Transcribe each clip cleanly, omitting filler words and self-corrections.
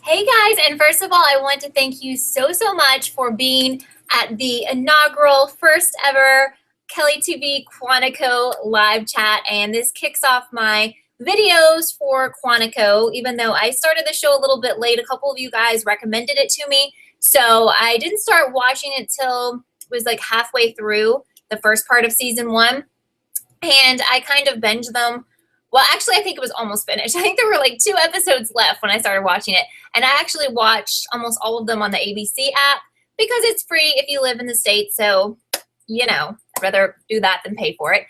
Hey guys, and first of all, I want to thank you so much for being at the inaugural first ever Kellie TV Quantico live chat. And this kicks off my videos for Quantico, even though I started the show a little bit late. A couple of you guys recommended it to me. So I didn't start watching it till it was like halfway through the first part of season 1. And I kind of binged them. Well, actually, I think it was almost finished. I think there were like 2 episodes left when I started watching it. And I actually watched almost all of them on the ABC app because it's free if you live in the States. So, I'd rather do that than pay for it.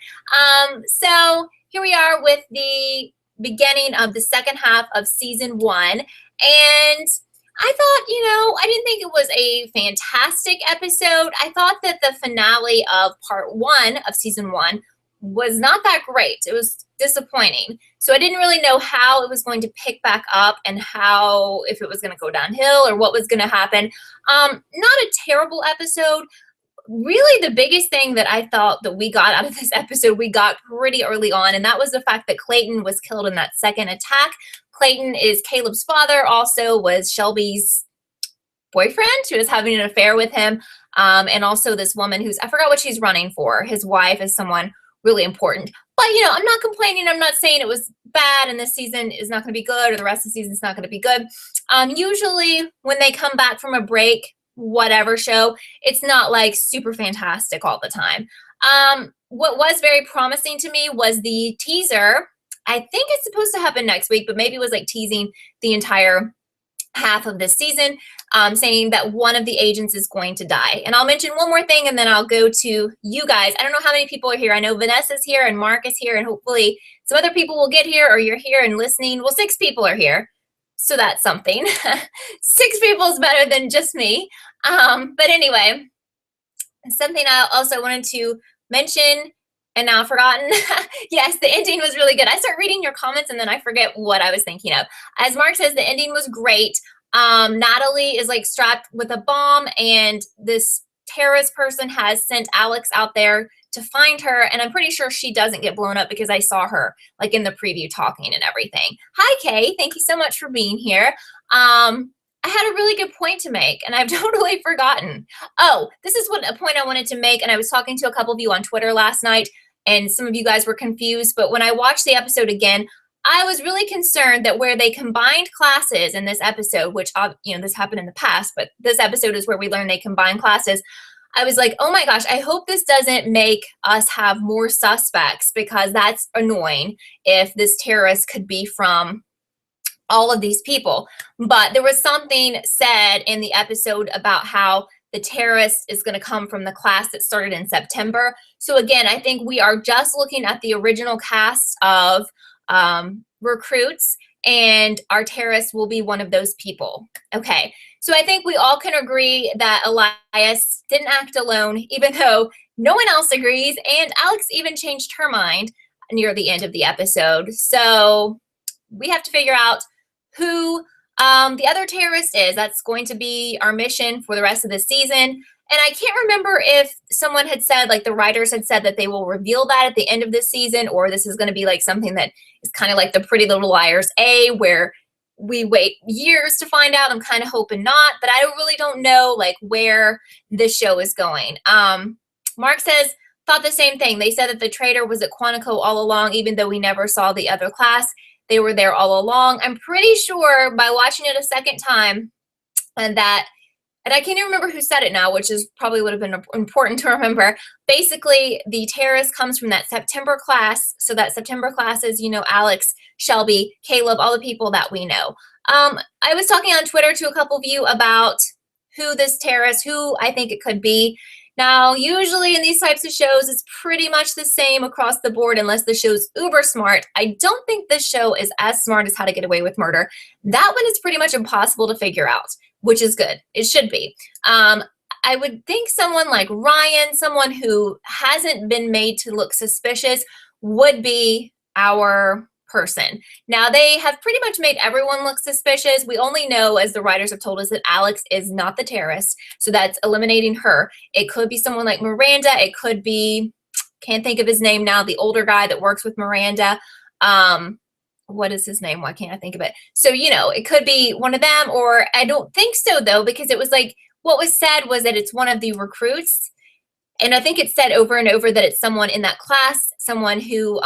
So here we are with the beginning of the second half of season 1. And I thought, I didn't think it was a fantastic episode. I thought that the finale of part 1 of season 1 was not that great. It was disappointing. So I didn't really know how it was going to pick back up and if it was going to go downhill or what was going to happen. Not a terrible episode. Really, the biggest thing that I thought that we got out of this episode, we got pretty early on, and that was the fact that Clayton was killed in that second attack. Clayton is Caleb's father, also was Shelby's boyfriend who was having an affair with him, and also this woman I forgot what she's running for. His wife is someone really important. But, I'm not complaining. I'm not saying it was bad and this season is not going to be good or the rest of the season is not going to be good. Usually when they come back from a break, whatever show, it's not like super fantastic all the time. What was very promising to me was the teaser. I think it's supposed to happen next week, but maybe it was like teasing the entire half of this season, saying that one of the agents is going to die. And I'll mention one more thing and then I'll go to you guys. I don't know how many people are here. I know Vanessa's here and Mark is here, and hopefully some other people will get here, or you're here and listening. Well, 6 people are here, so that's something. 6 people is better than just me. But anyway, something I also wanted to mention and now I've forgotten. Yes, the ending was really good. I start reading your comments and then I forget what I was thinking of. As Mark says, the ending was great. Natalie is like strapped with a bomb, and this terrorist person has sent Alex out there to find her, and I'm pretty sure she doesn't get blown up because I saw her like in the preview talking and everything. Hi, Kay. Thank you so much for being here. I had a really good point to make, and I've totally forgotten. Oh, this is a point I wanted to make, and I was talking to a couple of you on Twitter last night, and some of you guys were confused, but when I watched the episode again, I was really concerned that where they combined classes in this episode, which, this happened in the past, but this episode is where we learn they combine classes. I was like, oh my gosh, I hope this doesn't make us have more suspects, because that's annoying if this terrorist could be from all of these people. But there was something said in the episode about how the terrorist is going to come from the class that started in September. So again, I think we are just looking at the original cast of recruits, and our terrorist will be one of those people. Okay, so I think we all can agree that Elias didn't act alone, even though no one else agrees, and Alex even changed her mind near the end of the episode. So we have to figure out who the other terrorist is. That's going to be our mission for the rest of the season. And I can't remember if someone had said, like the writers had said, that they will reveal that at the end of this season, or this is going to be like something that is kind of like the Pretty Little Liars A, where we wait years to find out. I'm kind of hoping not, but I really don't know like where this show is going. Mark says, thought the same thing. They said that the traitor was at Quantico all along, even though we never saw the other class. They were there all along. I'm pretty sure by watching it a second time, and I can't even remember who said it now, which is probably would have been important to remember. Basically, the terrorist comes from that September class. So that September class is, Alex, Shelby, Caleb, all the people that we know. I was talking on Twitter to a couple of you about who I think it could be. Now, usually in these types of shows, it's pretty much the same across the board unless the show's uber smart. I don't think this show is as smart as How to Get Away with Murder. That one is pretty much impossible to figure out, which is good. It should be. I would think someone like Ryan, someone who hasn't been made to look suspicious, would be our person. Now, they have pretty much made everyone look suspicious. We only know, as the writers have told us, that Alex is not the terrorist, so that's eliminating her. It could be someone like Miranda. It could be, can't think of his name now, the older guy that works with Miranda. what is his name? Why can't I think of it? So, you know, it could be one of them, or I don't think so though, because it was like, what was said was that it's one of the recruits. And I think it's said over and over that it's someone in that class, someone who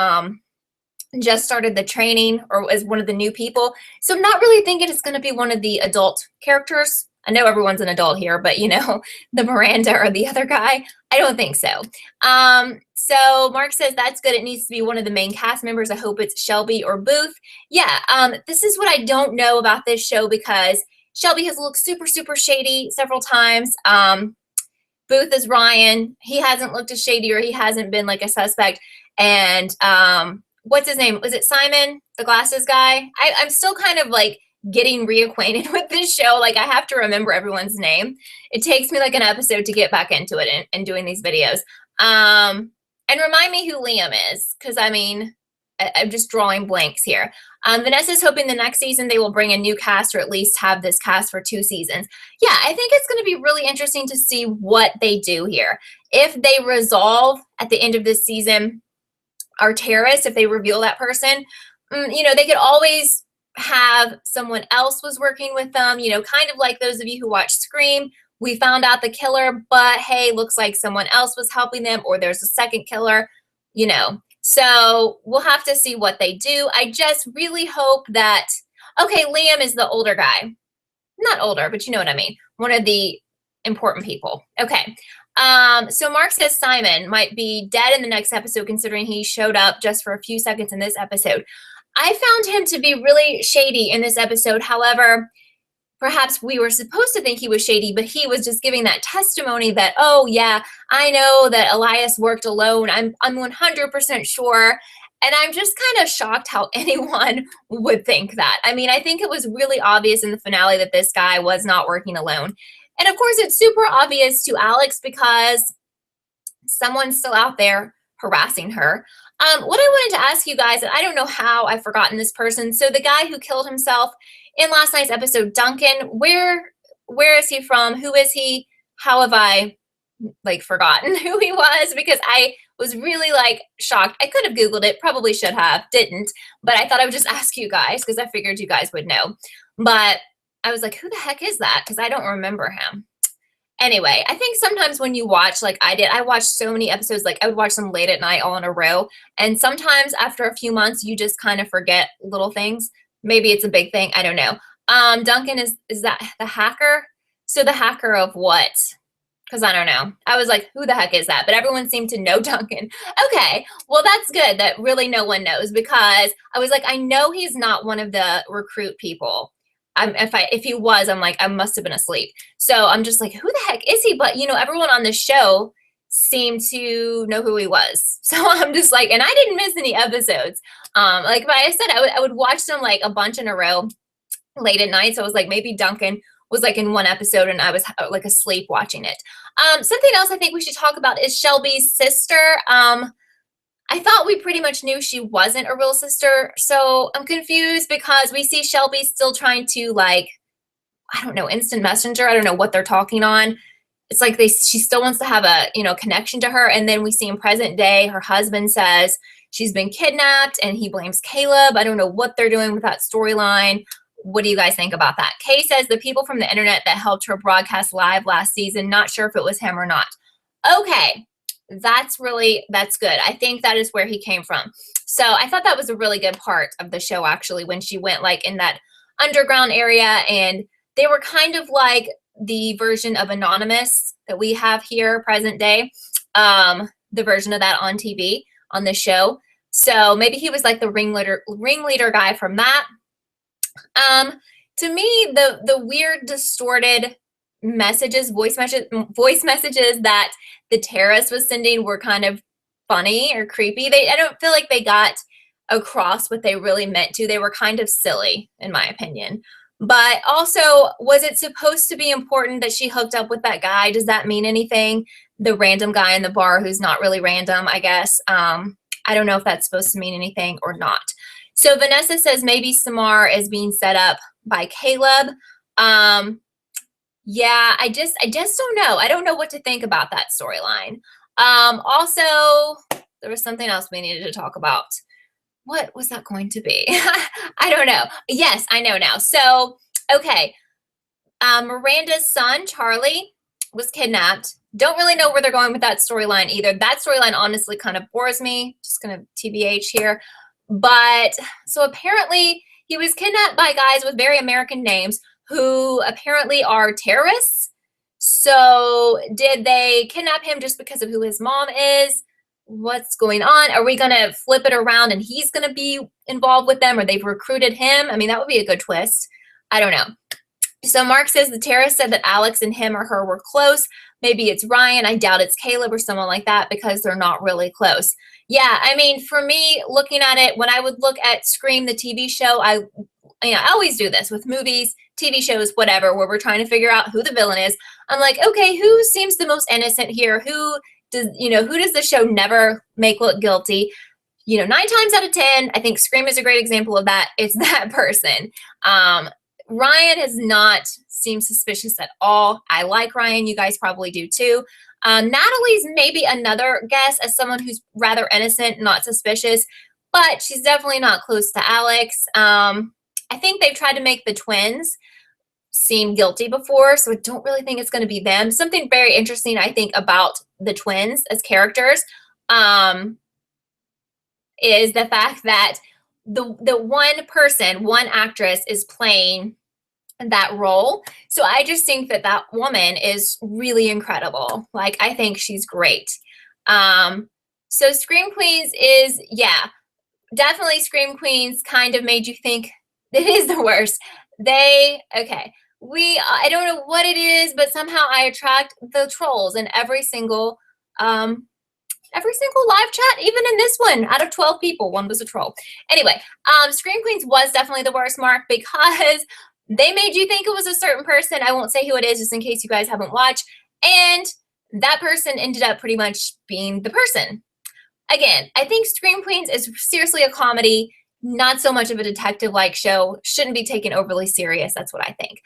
just started the training or is one of the new people. So I'm not really thinking it's going to be one of the adult characters. I know everyone's an adult here, but you know, the Miranda or the other guy, I don't think so. So Mark says that's good. It needs to be one of the main cast members. I hope it's Shelby or Booth. Yeah, this is what I don't know about this show because Shelby has looked super, super shady several times. Booth is Ryan. He hasn't looked as shady or he hasn't been like a suspect. And what's his name? Was it Simon, the glasses guy? I'm still kind of like getting reacquainted with this show. Like I have to remember everyone's name. It takes me like an episode to get back into it and doing these videos. And remind me who Liam is, because I mean, I'm just drawing blanks here. Vanessa's hoping the next season they will bring a new cast or at least have this cast for 2 seasons. Yeah, I think it's going to be really interesting to see what they do here. If they resolve at the end of this season our terrorist, if they reveal that person, you know, they could always have someone else was working with them, you know, kind of like those of you who watch Scream. We found out the killer, but hey, looks like someone else was helping them, or there's a second killer, you know. So we'll have to see what they do. I just really hope that, okay, Liam is the older guy. Not older, but you know what I mean. One of the important people. Okay. So Mark says Simon might be dead in the next episode, considering he showed up just for a few seconds in this episode. I found him to be really shady in this episode. However, perhaps we were supposed to think he was shady, but he was just giving that testimony that, oh yeah, I know that Elias worked alone. I'm 100% sure. And I'm just kind of shocked how anyone would think that. I mean, I think it was really obvious in the finale that this guy was not working alone. And of course, it's super obvious to Alex because someone's still out there harassing her. What I wanted to ask you guys, and I don't know how I've forgotten this person. So the guy who killed himself in last night's episode, Duncan, where is he from? Who is he? How have I like forgotten who he was? Because I was really like shocked. I could have Googled it, probably should have, didn't. But I thought I would just ask you guys because I figured you guys would know. But I was like, who the heck is that? Because I don't remember him. Anyway, I think sometimes when you watch, like I did, I watched so many episodes, like I would watch them late at night all in a row. And sometimes after a few months, you just kind of forget little things. Maybe it's a big thing. I don't know. Duncan, is that the hacker? So the hacker of what? Because I don't know. I was like, who the heck is that? But everyone seemed to know Duncan. Okay, well, that's good that really no one knows, because I was like, I know he's not one of the recruit people. If he was, I'm like, I must have been asleep. So I'm just like, who the heck is he? But, you know, everyone on the show seemed to know who he was. So I'm just like, and I didn't miss any episodes. Like I said, I would watch them like a bunch in a row late at night. So I was like, maybe Duncan was like in one episode and I was like asleep watching it. Something else I think we should talk about is Shelby's sister. I thought we pretty much knew she wasn't a real sister, so I'm confused because we see Shelby still trying to, like, I don't know, instant messenger. I don't know what they're talking on. It's like she still wants to have a, you know, connection to her. And then we see in present day, her husband says she's been kidnapped and he blames Caleb. I don't know what they're doing with that storyline. What do you guys think about that? Kay says the people from the internet that helped her broadcast live last season, not sure if it was him or not. Okay. That's good. I think that is where he came from. So I thought that was a really good part of the show, actually, when she went like in that underground area, and they were kind of like the version of Anonymous that we have here present day, the version of that on TV on the show. So maybe he was like the ringleader guy from that. To me, the weird distorted voice messages that the terrorist was sending were kind of funny or creepy. I don't feel like they got across what they really meant to. They were kind of silly, in my opinion. But also, was it supposed to be important that she hooked up with that guy? Does that mean anything? The random guy in the bar who's not really random, I guess. I don't know if that's supposed to mean anything or not. So Vanessa says maybe Samar is being set up by Caleb. Yeah, I just don't know. I don't know what to think about that storyline. Also, there was something else we needed to talk about. what was that going to be? I don't know. Yes, I know now. So, okay. Miranda's son, Charlie, was kidnapped. Don't really know where they're going with that storyline either. That storyline honestly kind of bores me. Just gonna TBH here. But so apparently he was kidnapped by guys with very American names who apparently are terrorists. So did they kidnap him just because of who his mom is? What's going on? Are we gonna flip it around and he's gonna be involved with them, or they've recruited him? I mean, that would be a good twist. I don't know. So Mark says the terrorist said that Alex and him or her were close. Maybe it's Ryan. I doubt it's Caleb or someone like that because they're not really close. Yeah, I mean, for me, looking at it, when I would look at Scream, the TV show, I always do this with movies, TV shows, whatever, where we're trying to figure out who the villain is. I'm like, okay, who seems the most innocent here? Who does the show never make look guilty? 9 times out of 10, I think Scream is a great example of that. It's that person. Ryan has not seemed suspicious at all. I like Ryan. You guys probably do too. Natalie's maybe another guess as someone who's rather innocent, not suspicious, but she's definitely not close to Alex. I think they've tried to make the twins seem guilty before, so I don't really think it's going to be them. Something very interesting, I think, about the twins as characters is the fact that the one actress is playing that role. So I just think that woman is really incredible. Like, I think she's great. So Scream Queens is, yeah, definitely Scream Queens kind of made you think it is the worst. I don't know what it is, but somehow I attract the trolls in every single live chat, even in this one. Out of 12 people, one was a troll. Anyway, Scream Queens was definitely the worst, Mark, because they made you think it was a certain person. I won't say who it is just in case you guys haven't watched. And that person ended up pretty much being the person. Again, I think Scream Queens is seriously a comedy, not so much of a detective-like show. Shouldn't be taken overly serious. That's what I think.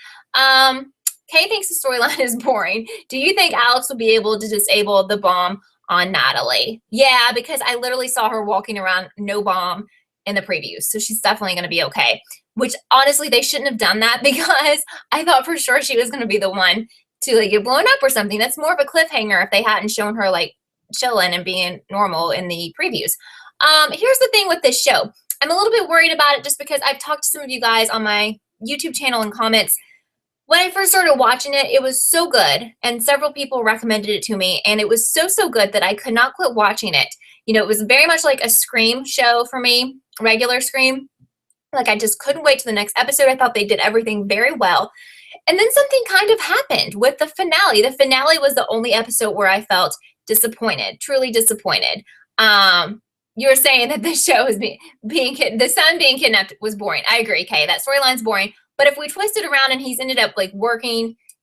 Kay thinks the storyline is boring. Do you think Alex will be able to disable the bomb on Natalie? Yeah, because I literally saw her walking around no bomb in the previews. So she's definitely going to be okay. Which, honestly, they shouldn't have done that because I thought for sure she was going to be the one to get blown up or something. That's more of a cliffhanger if they hadn't shown her chilling and being normal in the previews. Here's the thing with this show. I'm a little bit worried about it just because I've talked to some of you guys on my YouTube channel and comments. When I first started watching it, it was so good, and several people recommended it to me, and it was so good that I could not quit watching it. It was very much like a Scream show for me, regular Scream. Like, I just couldn't wait to the next episode. I thought they did everything very well. And then something kind of happened with the finale. The finale was the only episode where I felt disappointed, truly disappointed. You were saying that the show is the son being kidnapped was boring. I agree, Kay. That storyline's boring. But if we twist it around and he's ended up if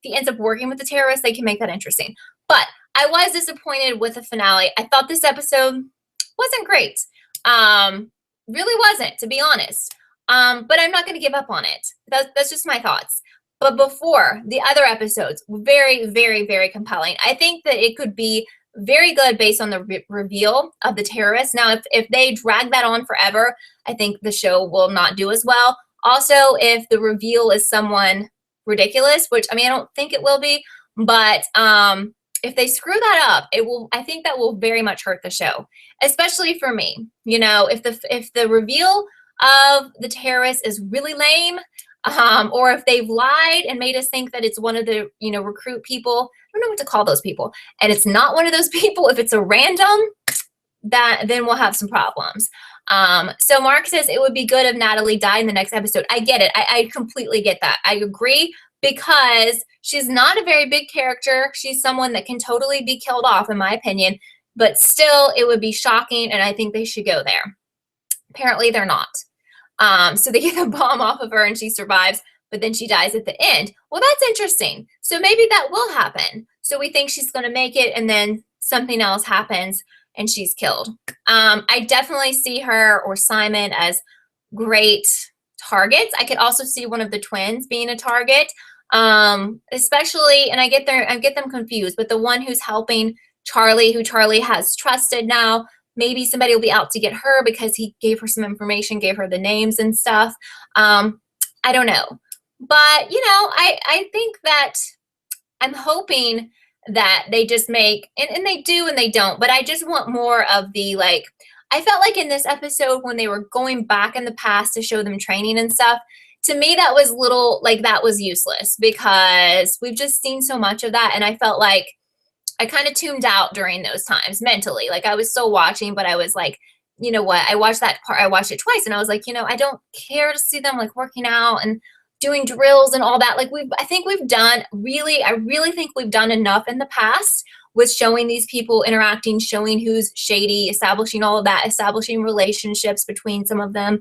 he ends up working with the terrorists, they can make that interesting. But I was disappointed with the finale. I thought this episode wasn't great. Really wasn't, to be honest. But I'm not going to give up on it. That's just my thoughts. But before, the other episodes, very, very, very compelling. I think that it could be very good based on the reveal of the terrorists. Now, if they drag that on forever, I think the show will not do as well. Also, if the reveal is someone ridiculous, which, I don't think it will be, but if they screw that up, I think that will very much hurt the show, especially for me. If the reveal of the terrorists is really lame, or if they've lied and made us think that it's one of the, recruit people, I don't know what to call those people, and it's not one of those people, if it's a random, then we'll have some problems. So Mark says it would be good if Natalie died in the next episode. I get it. I completely get that. I agree, because she's not a very big character. She's someone that can totally be killed off, in my opinion, but still, it would be shocking, and I think they should go there. Apparently, they're not. So they get the bomb off of her and she survives, but then she dies at the end. Well, that's interesting. So maybe that will happen. So we think she's going to make it, and then something else happens and she's killed. I definitely see her or Simon as great targets. I could also see one of the twins being a target, especially, and I get them confused, but the one who's helping Charlie, who Charlie has trusted now, maybe somebody will be out to get her because he gave her some information, gave her the names and stuff. I don't know. But, you know, I think that I'm hoping that they just make, and they do and they don't, but I just want more of the, like, I felt like in this episode when they were going back in the past to show them training and stuff, to me that was little, like, that was useless because we've just seen so much of that, and I felt like I kind of tuned out during those times mentally. Like, I was still watching, but I was like, you know what, I watched that part, I watched it twice, and I was like, you know, I don't care to see them like working out and doing drills and all that. Like, I think we've done really, I really think we've done enough in the past with showing these people interacting, showing who's shady, establishing all of that, establishing relationships between some of them.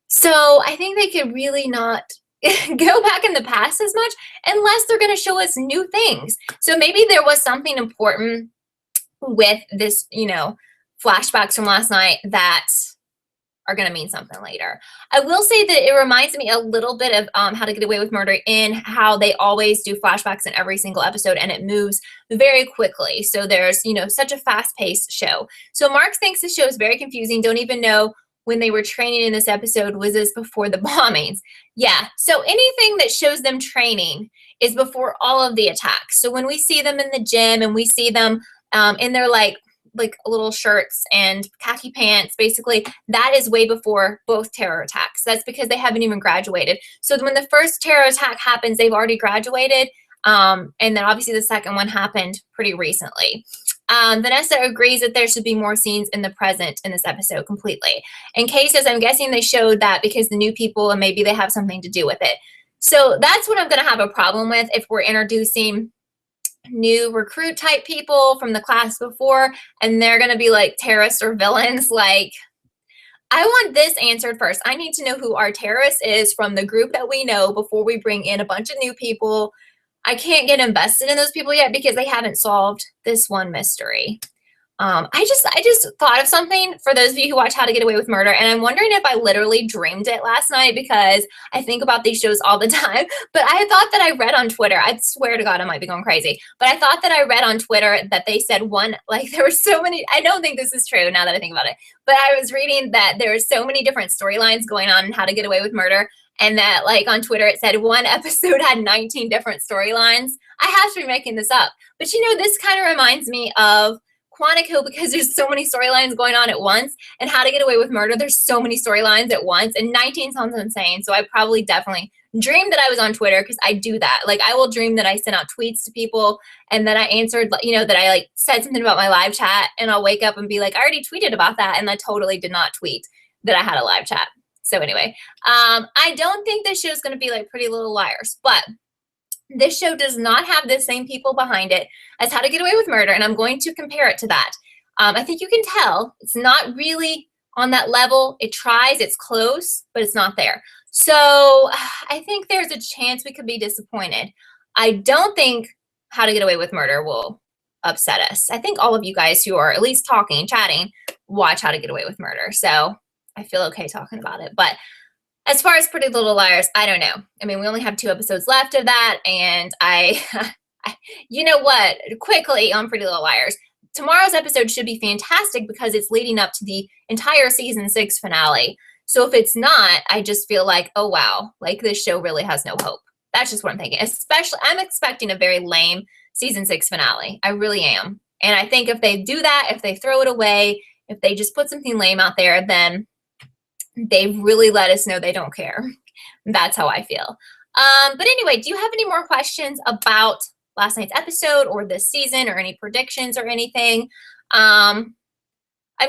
So I think they could really not go back in the past as much unless they're going to show us new things. So maybe there was something important with this, you know, flashbacks from last night that are going to mean something later. I will say that it reminds me a little bit of How to Get Away with Murder, in how they always do flashbacks in every single episode and it moves very quickly. So there's, you know, such a fast-paced show. So Mark thinks the show is very confusing. Don't even know when they were training in this episode. Was this before the bombings? Yeah. So anything that shows them training is before all of the attacks. So when we see them in the gym and we see them in their like little shirts and khaki pants, basically, that is way before both terror attacks. That's because they haven't even graduated. So when the first terror attack happens, they've already graduated. And then obviously the second one happened pretty recently. Vanessa agrees that there should be more scenes in the present in this episode completely. And Kay says, I'm guessing they showed that because the new people and maybe they have something to do with it. So that's what I'm going to have a problem with if we're introducing new recruit type people from the class before and they're going to be like terrorists or villains. Like, I want this answered first. I need to know who our terrorist is from the group that we know before we bring in a bunch of new people. I can't get invested in those people yet because they haven't solved this one mystery. I just thought of something for those of you who watch How to Get Away with Murder, and I'm wondering if I literally dreamed it last night because I think about these shows all the time. But I thought that I read on Twitter, I swear to God I might be going crazy, but I thought that I read on Twitter that they said there were so many, I don't think this is true now that I think about it, but I was reading that there were so many different storylines going on in How to Get Away with Murder, and that like on Twitter it said one episode had 19 different storylines. I have to be making this up. But you know, this kind of reminds me of Quantico because there's so many storylines going on at once, and How to Get Away with Murder, there's so many storylines at once, and 19 sounds insane. So I probably definitely dreamed that I was on Twitter because I do that. Like, I will dream that I sent out tweets to people and then I answered, you know, that I like said something about my live chat, and I'll wake up and be like, I already tweeted about that, and I totally did not tweet that I had a live chat. So anyway, I don't think this show is going to be like Pretty Little Liars, but this show does not have the same people behind it as How to Get Away with Murder, and I'm going to compare it to that. I think you can tell it's not really on that level. It tries, it's close, but it's not there. So I think there's a chance we could be disappointed. I don't think How to Get Away with Murder will upset us. I think all of you guys who are at least talking, chatting, watch How to Get Away with Murder. So I feel okay talking about it. But as far as Pretty Little Liars, I don't know. I mean, we only have 2 episodes left of that, and you know what? Quickly on Pretty Little Liars, tomorrow's episode should be fantastic because it's leading up to the entire season 6 finale. So if it's not, I just feel like, oh wow, like this show really has no hope. That's just what I'm thinking. Especially, I'm expecting a very lame season 6 finale. I really am. And I think if they do that, if they throw it away, if they just put something lame out there, then they really let us know they don't care. That's how I feel. But anyway, do you have any more questions about last night's episode or this season or any predictions or anything? I'm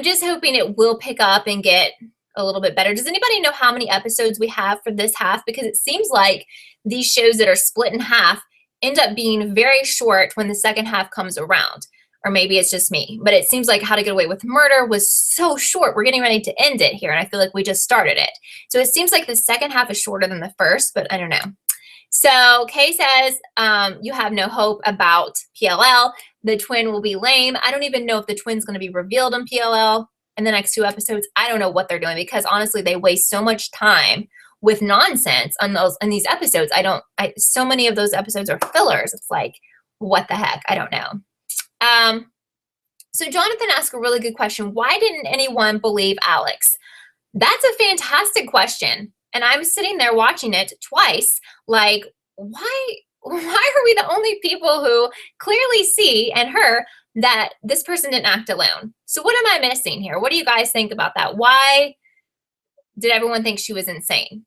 just hoping it will pick up and get a little bit better. Does anybody know how many episodes we have for this half? Because it seems like these shows that are split in half end up being very short when the second half comes around. Or maybe it's just me, but it seems like How to Get Away with Murder was so short. We're getting ready to end it here, and I feel like we just started it. So it seems like the second half is shorter than the first, but I don't know. So Kay says you have no hope about PLL. The twin will be lame. I don't even know if the twin's going to be revealed in PLL in the next 2 episodes. I don't know what they're doing because honestly, they waste so much time with nonsense on these episodes. So many of those episodes are fillers. It's like, what the heck? I don't know. So Jonathan asked a really good question. Why didn't anyone believe Alex? That's a fantastic question. And I'm sitting there watching it twice, like, why are we the only people who clearly see and her that this person didn't act alone? So what am I missing here? What do you guys think about that? Why did everyone think she was insane?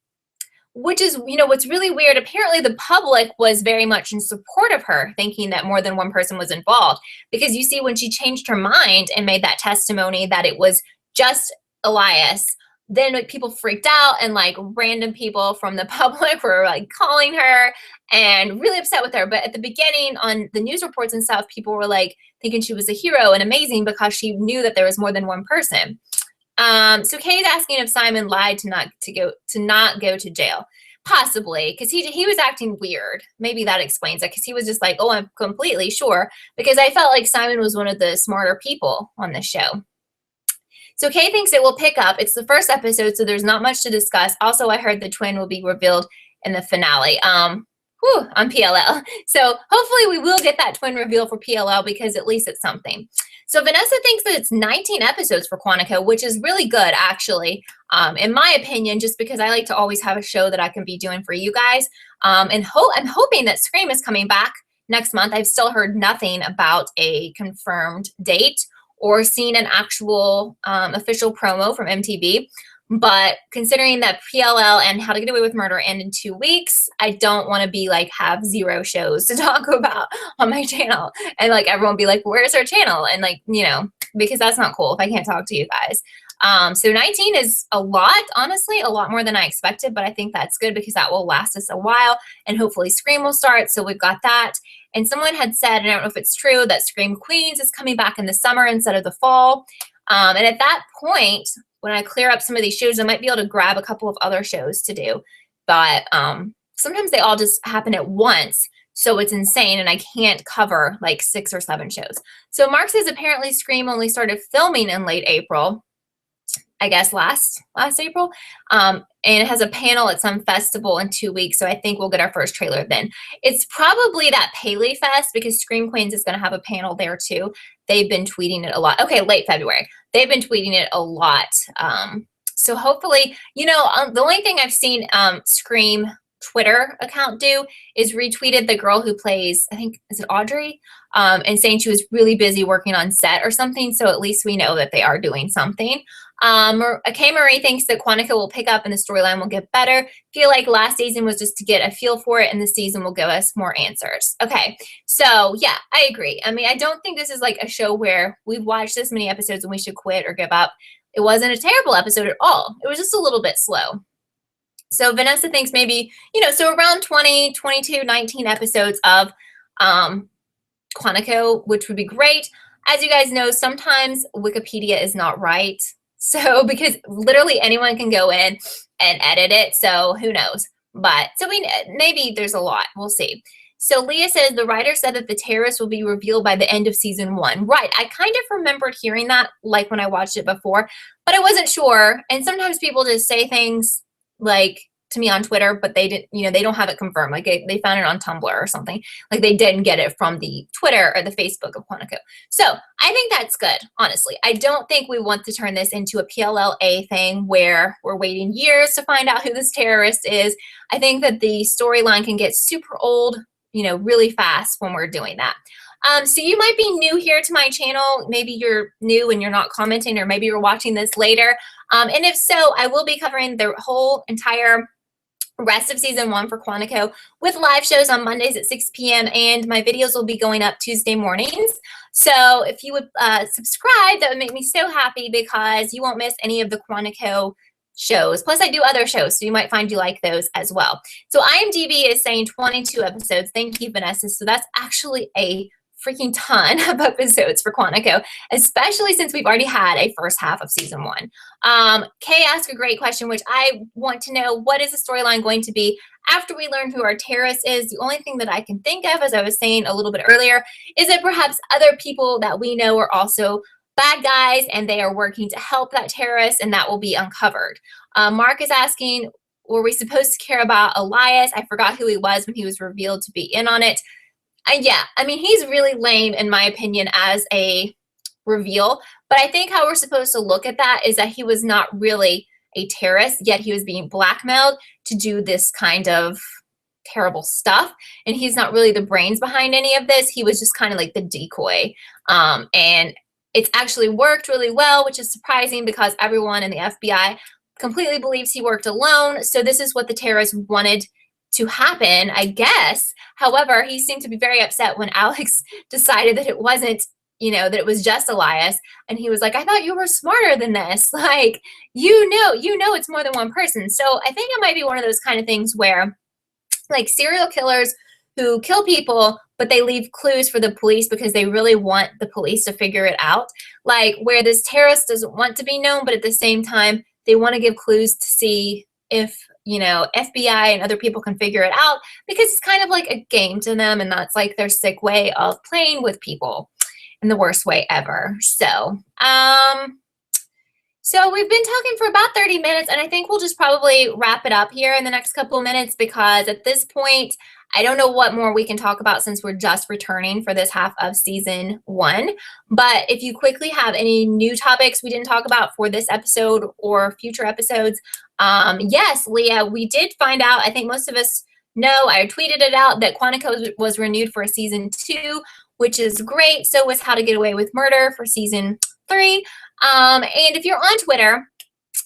Which is, what's really weird. Apparently the public was very much in support of her, thinking that more than one person was involved. Because you see, when she changed her mind and made that testimony that it was just Elias, then people freaked out, and like random people from the public were like calling her and really upset with her. But at the beginning on the news reports and stuff, people were like thinking she was a hero and amazing because she knew that there was more than one person. So Kay's asking if Simon lied to not go to jail. Possibly, because he was acting weird. Maybe that explains it, because he was just like, oh, I'm completely sure, because I felt like Simon was one of the smarter people on the show. So Kay thinks it will pick up. It's the first episode, so there's not much to discuss. Also, I heard the twin will be revealed in the finale. On PLL. So hopefully we will get that twin reveal for PLL, because at least it's something. So Vanessa thinks that it's 19 episodes for Quantico, which is really good, actually, in my opinion, just because I like to always have a show that I can be doing for you guys. And I'm hoping that Scream is coming back next month. I've still heard nothing about a confirmed date or seen an actual official promo from MTV. But considering that PLL and How to Get Away with Murder end in 2 weeks, I don't want to be like have 0 shows to talk about on my channel. And like everyone be like, where's our channel? And like, because that's not cool if I can't talk to you guys. So 19 is a lot, honestly, a lot more than I expected, but I think that's good because that will last us a while, and hopefully Scream will start. So we've got that. And someone had said, and I don't know if it's true, that Scream Queens is coming back in the summer instead of the fall. And at that point, when I clear up some of these shows, I might be able to grab a couple of other shows to do. But sometimes they all just happen at once. So it's insane, and I can't cover like 6 or 7 shows. So Mark says apparently Scream only started filming in late April. I guess last April. And it has a panel at some festival in 2 weeks. So I think we'll get our first trailer then. It's probably that Paley Fest, because Scream Queens is going to have a panel there too. They've been tweeting it a lot. Okay, late February. They've been tweeting it a lot. So hopefully, the only thing I've seen Scream Twitter account do is retweeted the girl who plays, I think, is it Audrey? And saying she was really busy working on set or something. So at least we know that they are doing something. Kay Marie thinks that Quantico will pick up and the storyline will get better. Feel like last season was just to get a feel for it, and this season will give us more answers. Okay, so yeah, I agree. I mean, I don't think this is like a show where we've watched this many episodes and we should quit or give up. It wasn't a terrible episode at all. It was just a little bit slow. So Vanessa thinks maybe, so around 20, 22, 19 episodes of Quantico, which would be great. As you guys know, sometimes Wikipedia is not right. So, because literally anyone can go in and edit it. So who knows? But, so maybe there's a lot. We'll see. So Leah says the writer said that the terrorist will be revealed by the end of season 1. Right. I kind of remembered hearing that, like when I watched it before, but I wasn't sure. And sometimes people just say things like to me on Twitter, but they didn't, they don't have it confirmed. Like they found it on Tumblr or something. Like they didn't get it from the Twitter or the Facebook of Quantico. So I think that's good, honestly. I don't think we want to turn this into a PLLA thing where we're waiting years to find out who this terrorist is. I think that the storyline can get super old, really fast when we're doing that. So you might be new here to my channel. Maybe you're new and you're not commenting, or maybe you're watching this later. And if so, I will be covering the whole entire rest of season 1 for Quantico with live shows on Mondays at 6 p.m. and my videos will be going up Tuesday mornings. So if you would subscribe, that would make me so happy, because you won't miss any of the Quantico shows. Plus I do other shows, so you might find you like those as well. So IMDb is saying 22 episodes. Thank you, Vanessa. So that's actually a freaking ton of episodes for Quantico, especially since we've already had a first half of season 1. Kay asked a great question, which I want to know, what is the storyline going to be after we learn who our terrorist is? The only thing that I can think of, as I was saying a little bit earlier, is that perhaps other people that we know are also bad guys and they are working to help that terrorist, and that will be uncovered. Mark is asking, were we supposed to care about Elias? I forgot who he was when he was revealed to be in on it. Yeah, I mean, he's really lame, in my opinion, as a reveal. But I think how we're supposed to look at that is that he was not really a terrorist, yet he was being blackmailed to do this kind of terrible stuff. And he's not really the brains behind any of this. He was just kind of like the decoy. And it's actually worked really well, which is surprising because everyone in the FBI completely believes he worked alone. So this is what the terrorists wanted to happen, I guess. However, he seemed to be very upset when Alex decided that it wasn't, you know, that it was just Elias. And he was like, I thought you were smarter than this. Like, you know, it's more than one person. So I think it might be one of those kind of things where, like, serial killers who kill people, but they leave clues for the police because they really want the police to figure it out. Like, where this terrorist doesn't want to be known, but at the same time, they want to give clues to see if, you know, FBI and other people can figure it out, because it's kind of like a game to them, and that's like their sick way of playing with people in the worst way ever. So, so we've been talking for about 30 minutes, and I think we'll just probably wrap it up here in the next couple of minutes, because at this point, I don't know what more we can talk about since we're just returning for this half of season 1. But if you quickly have any new topics we didn't talk about for this episode or future episodes, yes, Leah, we did find out, I think most of us know, I tweeted it out, that Quantico was renewed for season 2, which is great. So was How to Get Away with Murder for season 3. And if you're on Twitter,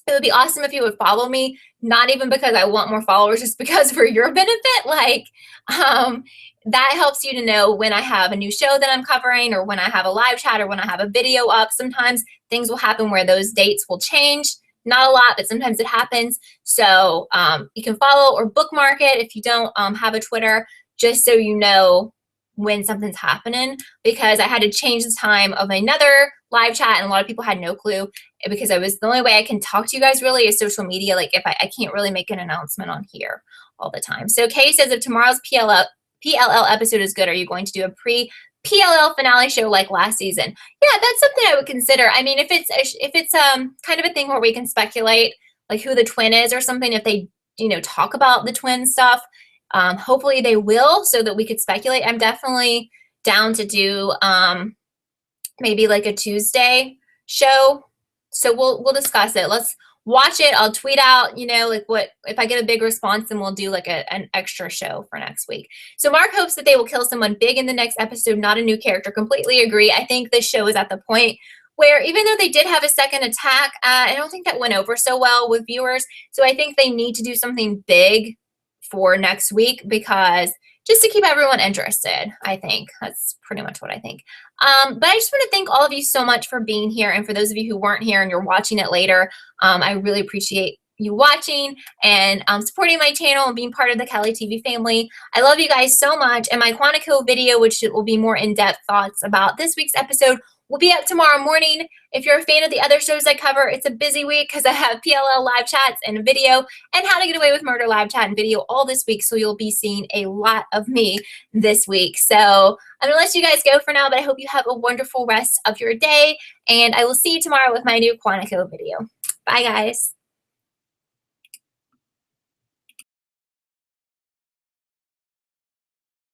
it would be awesome if you would follow me, not even because I want more followers, just because for your benefit. Like, that helps you to know when I have a new show that I'm covering, or when I have a live chat, or when I have a video up. Sometimes things will happen where those dates will change. Not a lot, but sometimes it happens. So you can follow or bookmark it if you don't have a Twitter, just so you know when something's happening, because I had to change the time of another live chat, and a lot of people had no clue, because I was, the only way I can talk to you guys really is social media. Like, if I can't really make an announcement on here all the time. So Kay says, if tomorrow's PLL episode is good, are you going to do a pre-PLL finale show like last season? Yeah, that's something I would consider. I mean, if it's kind of a thing where we can speculate like who the twin is or something, if they, you know, talk about the twin stuff, hopefully they will, so that we could speculate. I'm definitely down to do maybe like a Tuesday show. So we'll discuss it. Let's watch it. I'll tweet out, you know, like what, if I get a big response, then we'll do like an extra show for next week. So Mark hopes that they will kill someone big in the next episode, not a new character. Completely agree. I think this show is at the point where, even though they did have a second attack, I don't think that went over so well with viewers. So I think they need to do something big for next week, because just to keep everyone interested. I think that's pretty much what I think. But I just want to thank all of you so much for being here. And for those of you who weren't here and you're watching it later, I really appreciate you watching and supporting my channel and being part of the Kellie TV family. I love you guys so much. And my Quantico video, which will be more in-depth thoughts about this week's episode, will be up tomorrow morning. If you're a fan of the other shows I cover, it's a busy week because I have PLL live chats and a video, and How to Get Away with Murder live chat and video all this week. So you'll be seeing a lot of me this week. So I'm gonna let you guys go for now, but I hope you have a wonderful rest of your day, and I will see you tomorrow with my new Quantico video. Bye, guys.